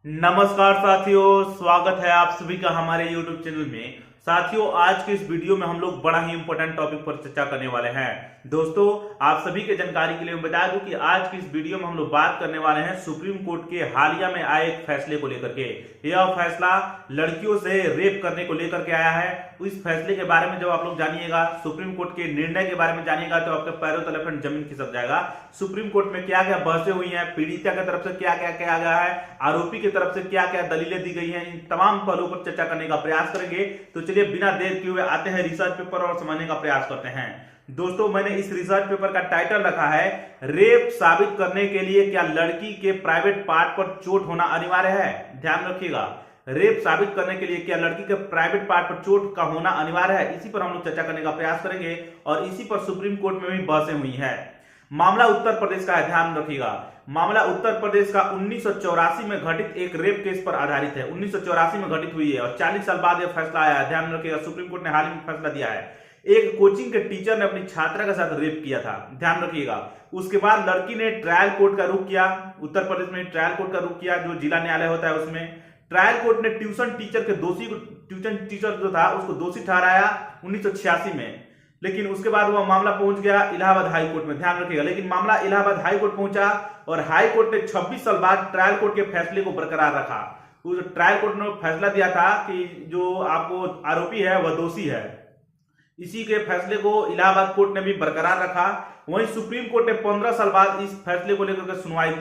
नमस्कार साथियों, स्वागत है आप सभी का हमारे YouTube चैनल में। साथियों, आज के इस वीडियो में हम लोग बड़ा ही इंपॉर्टेंट टॉपिक पर चर्चा करने वाले हैं। दोस्तों, आप सभी के जानकारी के लिए मैं बता दूं कि आज की इस वीडियो में हम लोग बात करने वाले हैं सुप्रीम कोर्ट के हालिया में आए एक फैसले को लेकर के। यह फैसला लड़कियों से रेप करने को लेकर के आया है। इस फैसले के बारे में जब आप लोग जानिएगा, सुप्रीम कोर्ट के निर्णय के बारे में जानिएगा, तो आपके पैरों तले पर जमीन खिसक जाएगा। सुप्रीम कोर्ट में क्या क्या बहसें हुई हैं, पीड़िता की तरफ से क्या क्या किया गया है, आरोपी की तरफ से क्या क्या दलीलें दी गई हैं, इन तमाम पहलुओं पर चर्चा करने का प्रयास करेंगे। तो चलिए बिना देर किए हुए आते हैं रिसर्च पेपर और समझने का प्रयास करते हैं। दोस्तों, मैंने इस रिसर्च पेपर का टाइटल रखा है रेप साबित करने के लिए क्या लड़की के प्राइवेट पार्ट पर चोट होना अनिवार्य है। ध्यान रखिएगा, रेप साबित करने के लिए क्या लड़की के प्राइवेट पार्ट पर चोट का होना अनिवार्य है। इसी पर हम लोग चर्चा करने का प्रयास करेंगे और इसी पर सुप्रीम कोर्ट में भी बहसें हुई है। मामला उत्तर प्रदेश का है, ध्यान रखिएगा। मामला उत्तर प्रदेश का 1984 में घटित एक रेप केस पर आधारित है। 1984 में घटित हुई है और 40 साल बाद यह फैसला आया है। ध्यान रखिएगा, सुप्रीम कोर्ट ने हाल ही में फैसला दिया है। एक कोचिंग के टीचर ने अपनी छात्रा के साथ रेप किया था। ध्यान रखिएगा, उसके बाद लड़की ने ट्रायल कोर्ट का रुख किया। उत्तर प्रदेश में ट्रायल कोर्ट का रुख किया, जो जिला न्यायालय होता है उसमें। ट्रायल कोर्ट ने ट्यूशन टीचर के ट्यूशन टीचर जो था उसको दोषी ठहराया 1986 में। लेकिन उसके बाद वह मामला पहुंच गया इलाहाबाद हाई कोर्ट में। ध्यान रखिएगा, लेकिन मामला इलाहाबाद हाई कोर्ट पहुंचा और हाई कोर्ट ने 26 साल बाद ट्रायल कोर्ट के फैसले को बरकरार रखा। उस ट्रायल कोर्ट ने फैसला दिया था कि जो आपको आरोपी है वह दोषी है। इसी के फैसले को इलाहाबाद कोर्ट ने भी बरकरार रखा। वहीं सुप्रीम कोर्ट ने 15 साल बाद इस फैसले को लेकर के सुनवाई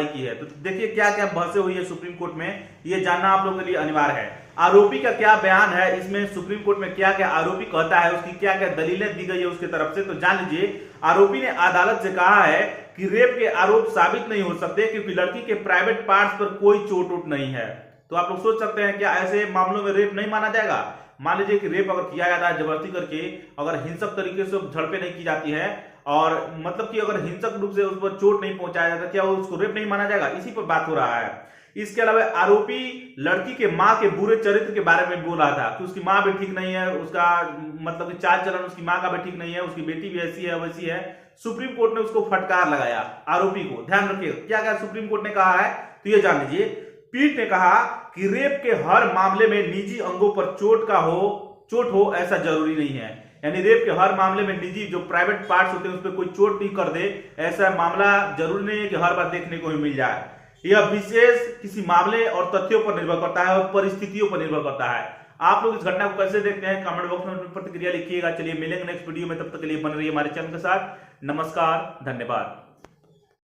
की है। तो देखिए क्या क्या बहसें हुई है सुप्रीम कोर्ट में, ये जानना आप लोगों के लिए अनिवार्य है। आरोपी का क्या बयान है इसमें, सुप्रीम कोर्ट में क्या क्या आरोपी कहता है, उसकी क्या क्या दलीलें दी गई है उसके तरफ से, तो जान लीजिए। आरोपी ने अदालत से कहा है कि रेप के आरोप साबित नहीं हो सकते क्योंकि लड़की के प्राइवेट पार्ट्स पर कोई चोट वोट नहीं है। तो आप लोग सोच सकते हैं क्या ऐसे मामलों में रेप नहीं माना जाएगा। मान लीजिए कि रेप अगर किया जाता है जबरदस्ती करके, अगर हिंसक तरीके से झड़पें नहीं की जाती है और मतलब कि अगर हिंसक रूप से उस पर चोट नहीं पहुंचाया जाता, क्या उसको रेप नहीं माना जाएगा। इसी पर बात हो रहा है। इसके अलावा आरोपी लड़की के मां के बुरे चरित्र के बारे में बोल रहा था कि उसकी मां भी ठीक नहीं है, उसका मतलब कि चाल चलन उसकी मां का भी ठीक नहीं है, उसकी बेटी भी ऐसी है वैसी है। सुप्रीम कोर्ट ने उसको फटकार लगाया आरोपी को। ध्यान रखिए क्या क्या सुप्रीम कोर्ट ने कहा है, तो ये जान लीजिए। पीठ ने कहा कि रेप के हर मामले में निजी अंगों पर चोट हो ऐसा जरूरी नहीं है। यानी रेप के हर मामले में निजी जो प्राइवेट पार्ट्स होते हैं उस पर कोई चोट नहीं कर दे, ऐसा मामला जरूरी नहीं है कि हर बार देखने को ही मिल जाए। यह विशेष किसी मामले और तथ्यों पर निर्भर करता है और परिस्थितियों पर निर्भर करता है। आप लोग इस घटना को कैसे देखते हैं, कमेंट बॉक्स में प्रतिक्रिया लिखिएगा। चलिए मिलेंगे नेक्स्ट वीडियो में, तब तक के लिए बने रहिए हमारे चैनल के साथ। नमस्कार, धन्यवाद।